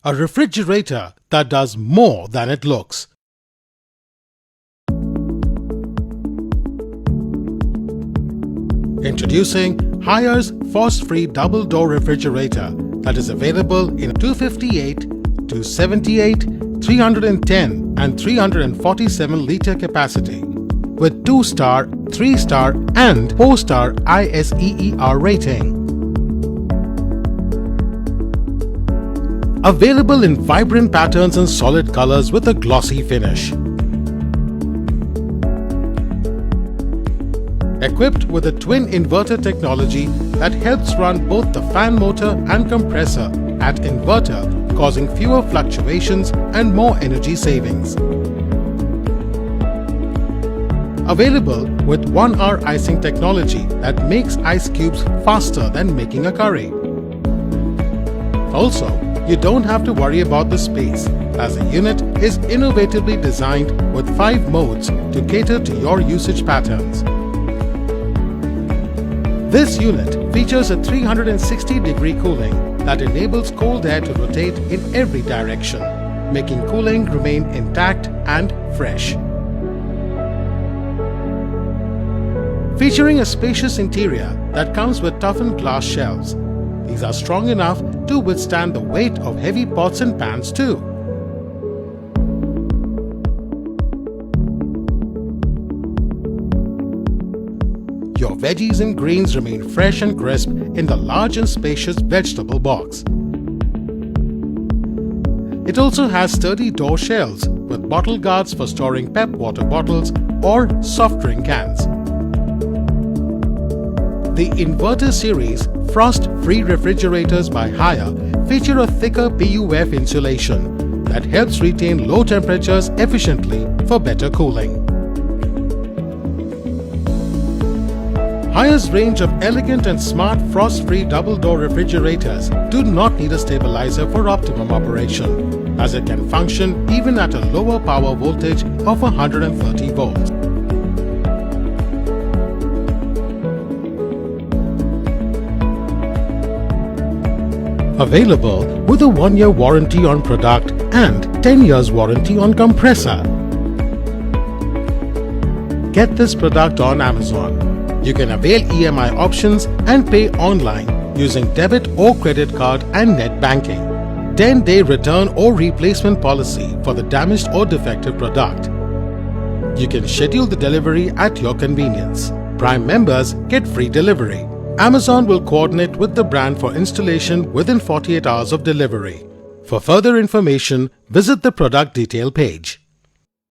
A refrigerator that does more than it looks. Introducing HEF's frost-free double-door refrigerator that is available in 258, 278, 310 and 347 litre capacity with 2-star, 3-star and 4-star ISEER rating. Available in vibrant patterns and solid colors with a glossy finish. Equipped with a Twin Inverter Technology that helps run both the fan motor and compressor at inverter, causing fewer fluctuations and more energy savings. Available with 1-hour icing technology that makes ice cubes faster than making a curry. Also, you don't have to worry about the space, as the unit is innovatively designed with 5 modes to cater to your usage patterns. This unit features a 360-degree cooling that enables cold air to rotate in every direction, making cooling remain intact and fresh. Featuring a spacious interior that comes with toughened glass shelves. These are strong enough to withstand the weight of heavy pots and pans too. Your veggies and greens remain fresh and crisp in the large and spacious vegetable box. It also has sturdy door shelves with bottle guards for storing PEP water bottles or soft drink cans. The Inverter Series frost-free refrigerators by HEF feature a thicker PUF insulation that helps retain low temperatures efficiently for better cooling. HEF's range of elegant and smart frost-free double-door refrigerators do not need a stabilizer for optimum operation, as it can function even at a lower power voltage of 130 volts. Available with a 1-year warranty on product and 10 years warranty on compressor. Get this product on Amazon. You can avail EMI options and pay online using debit or credit card and net banking. 10-day return or replacement policy for the damaged or defective product. You can schedule the delivery at your convenience. Prime members get free delivery. Amazon will coordinate with the brand for installation within 48 hours of delivery. For further information, visit the product detail page.